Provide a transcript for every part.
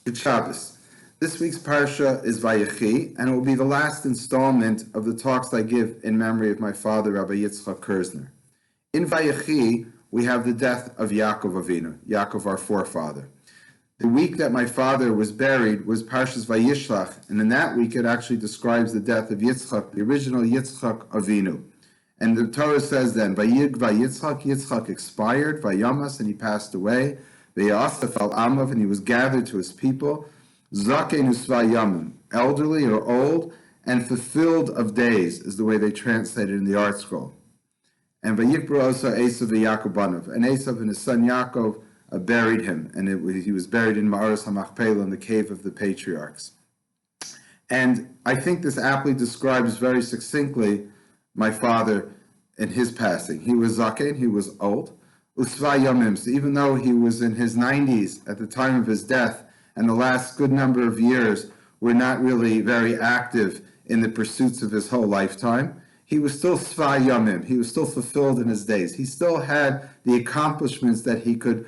Good Shabbos. This week's parsha is Vayechi, and it will be the last installment of the talks I give in memory of my father, Rabbi Yitzchok Kerzner. In Vayechi, we have the death of Yaakov Avinu, Yaakov our forefather. The week that my father was buried was Parshas Vayishlach, and in that week it actually describes the death of Yitzchok, the original Yitzchok Avinu. And the Torah says then, Yitzchok expired, Vayamas, and he passed away. Vayasaf al Amav, and he was gathered to his people. Zaken usvayamim, elderly or old, and fulfilled of days, is the way they translate it in the art scroll. And Vayikbru also Esav Yaakov, and Esav and his son Yaakov buried him, and he was buried in Ma'aras HaMachpelah, in the cave of the patriarchs. And I think this aptly describes very succinctly my father and his passing. He was Zaken, he was old. Usva Yomim, so even though he was in his 90s at the time of his death, and the last good number of years were not really very active in the pursuits of his whole lifetime, he was still Sva Yomim, he was still fulfilled in his days. He still had the accomplishments that he could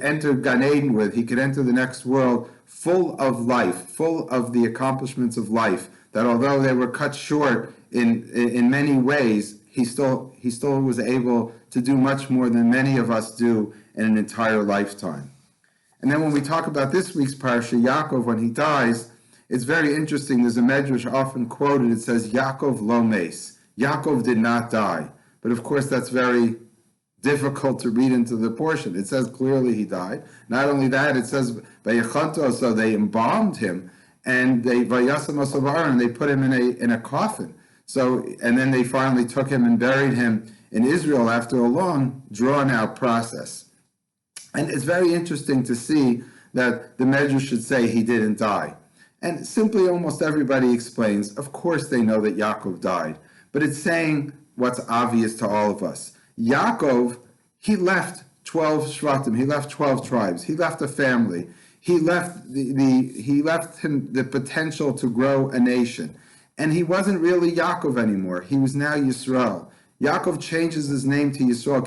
enter Gan Eden with, he could enter the next world full of life, full of the accomplishments of life, that although they were cut short in many ways, he still was able to do much more than many of us do in an entire lifetime. And then when we talk about this week's parsha, Yaakov, when he dies, it's very interesting. There's a medrash often quoted. It says, Yaakov lo meis. Yaakov did not die. But of course, that's very difficult to read into the portion. It says clearly he died. Not only that, it says, Vayechanto, so they embalmed him, and they Vayasam Asavar, and they put him in a coffin. So, and then they finally took him and buried him in Israel after a long, drawn-out process. And it's very interesting to see that the Medrash should say he didn't die. And simply almost everybody explains, of course they know that Yaakov died, but it's saying what's obvious to all of us. Yaakov, he left 12 Shvatim, he left 12 tribes, he left a family, he left him the potential to grow a nation. And he wasn't really Yaakov anymore. He was now Yisrael. Yaakov changes his name to Yisrael.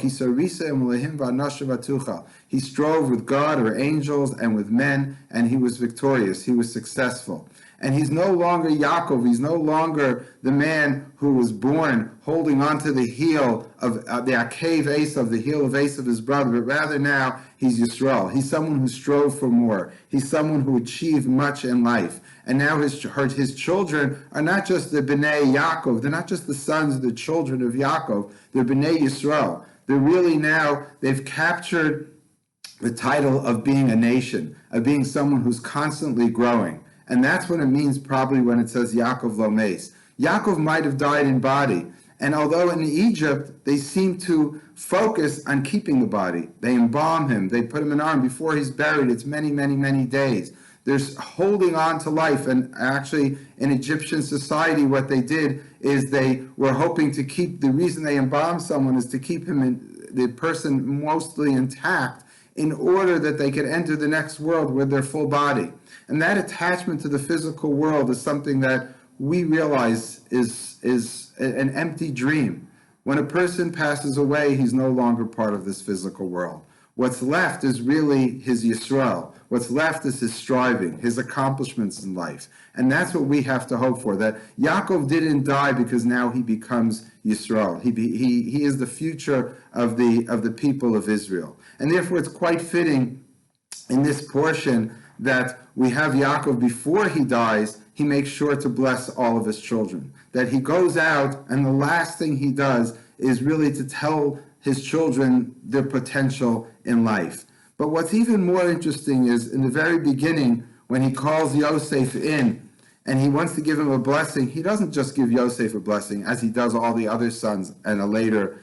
He strove with God or angels and with men, and he was victorious. He was successful. And he's no longer Yaakov. He's no longer the man who was born holding onto the heel of the Akev Esav, the heel of Esav, his brother, but rather now he's Yisrael. He's someone who strove for more. He's someone who achieved much in life. And now his children are not just the Bnei Yaakov. They're not just the sons, the children of Yaakov. They're Bnei Yisrael. They're really now, they've captured the title of being a nation, of being someone who's constantly growing. And that's what it means probably when it says Yaakov lo meis. Yaakov might have died in body. And although in Egypt, they seem to focus on keeping the body. They embalm him. They put him in arm before he's buried. It's many, many, many days. They're holding on to life. And actually, in Egyptian society, what they did is they were hoping to keep, the reason they embalm someone is to keep the person mostly intact in order that they could enter the next world with their full body. And that attachment to the physical world is something that we realize is an empty dream. When a person passes away, he's no longer part of this physical world. What's left is really his Yisrael. What's left is his striving, his accomplishments in life. And that's what we have to hope for, that Yaakov didn't die because now he becomes Yisrael. He is the future of the people of Israel. And therefore it's quite fitting in this portion that we have Yaakov before he dies, he makes sure to bless all of his children. That he goes out and the last thing he does is really to tell his children their potential in life. But what's even more interesting is in the very beginning, when he calls Yosef in and he wants to give him a blessing, he doesn't just give Yosef a blessing as he does all the other sons and a later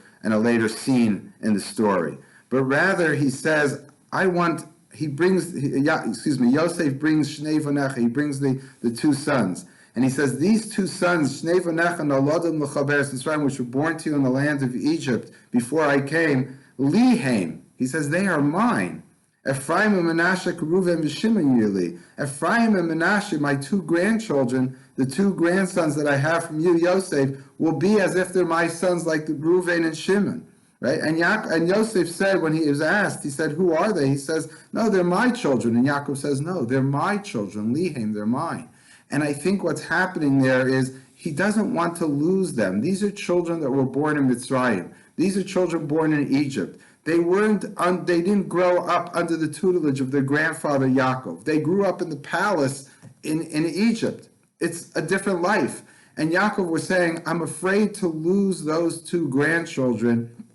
scene in the story. But rather he says, Yosef brings Shnei Vonecha, he brings the two sons. And he says, these two sons, Shnei Vonecha Nolodim L'chaber, which were born to you in the land of Egypt before I came, Liheim, he says, they are mine. Ephraim and Menashe, Reuven and Shimon Yili. Ephraim and Menashe, my two grandchildren, the two grandsons that I have from you, Yosef, will be as if they're my sons like Reuven and Shimon. right? And Yosef said, when he was asked, he said, who are they? He says, no, they're my children. And Yaakov says, no, they're my children. Lihem, they're mine. And I think what's happening there is he doesn't want to lose them. These are children that were born in Mitzrayim. These are children born in Egypt. They didn't grow up under the tutelage of their grandfather Yaakov. They grew up in the palace in Egypt. It's a different life. And Yaakov was saying, I'm afraid to lose those two grandchildren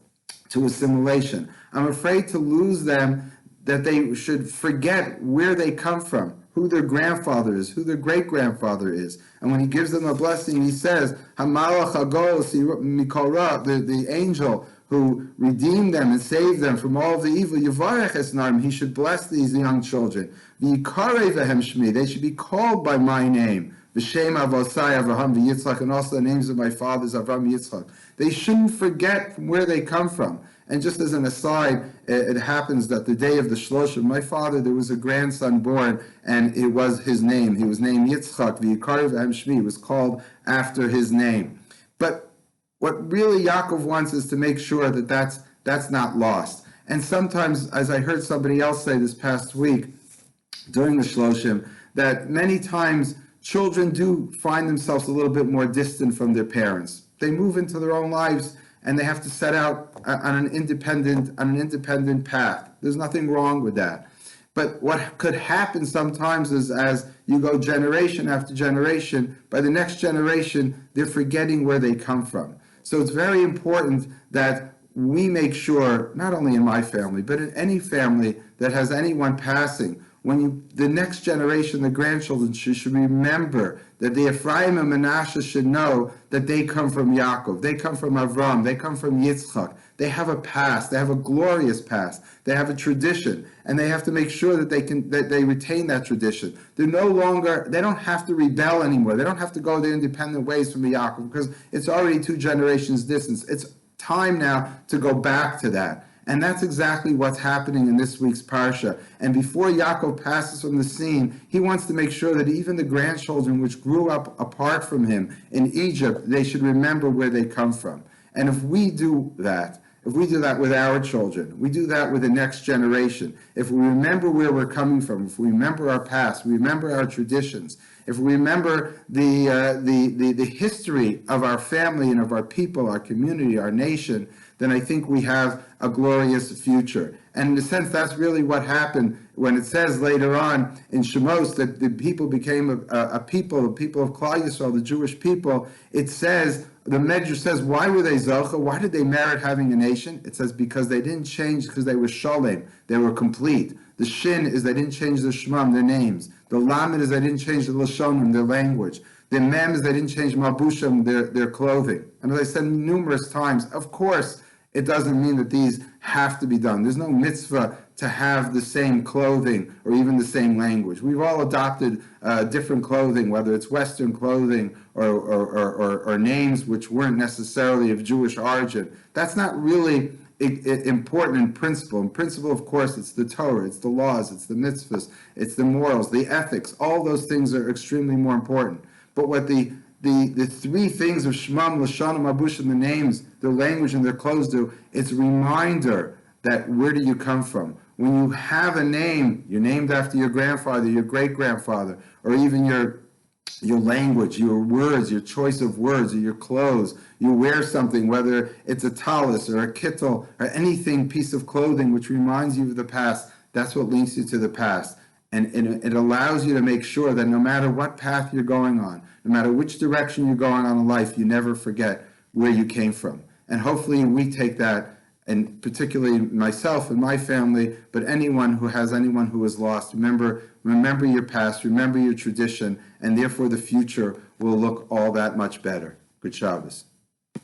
to assimilation. I'm afraid to lose them, that they should forget where they come from, who their grandfather is, who their great-grandfather is. And when he gives them a blessing, he says, Hamalach Hagos Mikora, the angel who redeemed them and saved them from all of the evil, Yivarech Esnarim, he should bless these young children. V'yikarei vehem shmi, they should be called by my name. V'shem avosai Avraham v'Yitzchok, and also the names of my fathers, Avraham and Yitzchok. They shouldn't forget from where they come from. And just as an aside, it happens that the day of the Shloshim, my father, there was a grandson born, and it was his name. He was named Yitzchok, v'yikarei vehem shmi, he was called after his name. But what really Yaakov wants is to make sure that that's not lost. And sometimes, as I heard somebody else say this past week during the Shloshim, that many times children do find themselves a little bit more distant from their parents. They move into their own lives and they have to set out on an independent path. There's nothing wrong with that. But what could happen sometimes is, as you go generation after generation, by the next generation, they're forgetting where they come from. So it's very important that we make sure, not only in my family, but in any family that has anyone passing, the next generation, the grandchildren, should remember that the Ephraim and Manasseh should know that they come from Yaakov, they come from Avram, they come from Yitzchok. They have a past, they have a glorious past, they have a tradition, and they have to make sure that they retain that tradition. They don't have to rebel anymore. They don't have to go their independent ways from the Yaakov, because it's already 2 generations distance. It's time now to go back to that. And that's exactly what's happening in this week's Parsha. And before Yaakov passes from the scene, he wants to make sure that even the grandchildren which grew up apart from him in Egypt, they should remember where they come from. And if we do that with our children, we do that with the next generation, if we remember where we're coming from, if we remember our past, we remember our traditions, if we remember the history of our family and of our people, our community, our nation, then I think we have a glorious future. And in a sense, that's really what happened when it says later on in Shemos that the people became a people, the people of Klal Yisrael, the Jewish people. It says, the Medrash says, why were they Zocha? Why did they merit having a nation? It says because they didn't change, because they were Sholem, they were complete. The Shin is they didn't change their Shmam, their names. The Lamed is they didn't change the Lashonim, their language. The Mem is they didn't change Mabushim, their clothing. And as I said numerous times, of course, it doesn't mean that these have to be done. There's no mitzvah to have the same clothing or even the same language. We've all adopted different clothing, whether it's Western clothing or names which weren't necessarily of Jewish origin. That's not really important in principle. In principle, of course, it's the Torah, it's the laws, it's the mitzvahs, it's the morals, the ethics. All those things are extremely more important. But what the 3 things of Shmam, Lashonim, Mabushim, the names, their language, and their clothes do, it's a reminder that where do you come from? When you have a name, you're named after your grandfather, your great-grandfather, or even your language, your words, your choice of words, or your clothes. You wear something, whether it's a talis or a kittel, or anything, piece of clothing, which reminds you of the past. That's what links you to the past. And it allows you to make sure that no matter what path you're going on, no matter which direction you're going on in life, you never forget where you came from. And hopefully we take that, and particularly myself and my family, but anyone who is lost, remember your past, remember your tradition, and therefore the future will look all that much better. Good Shabbos.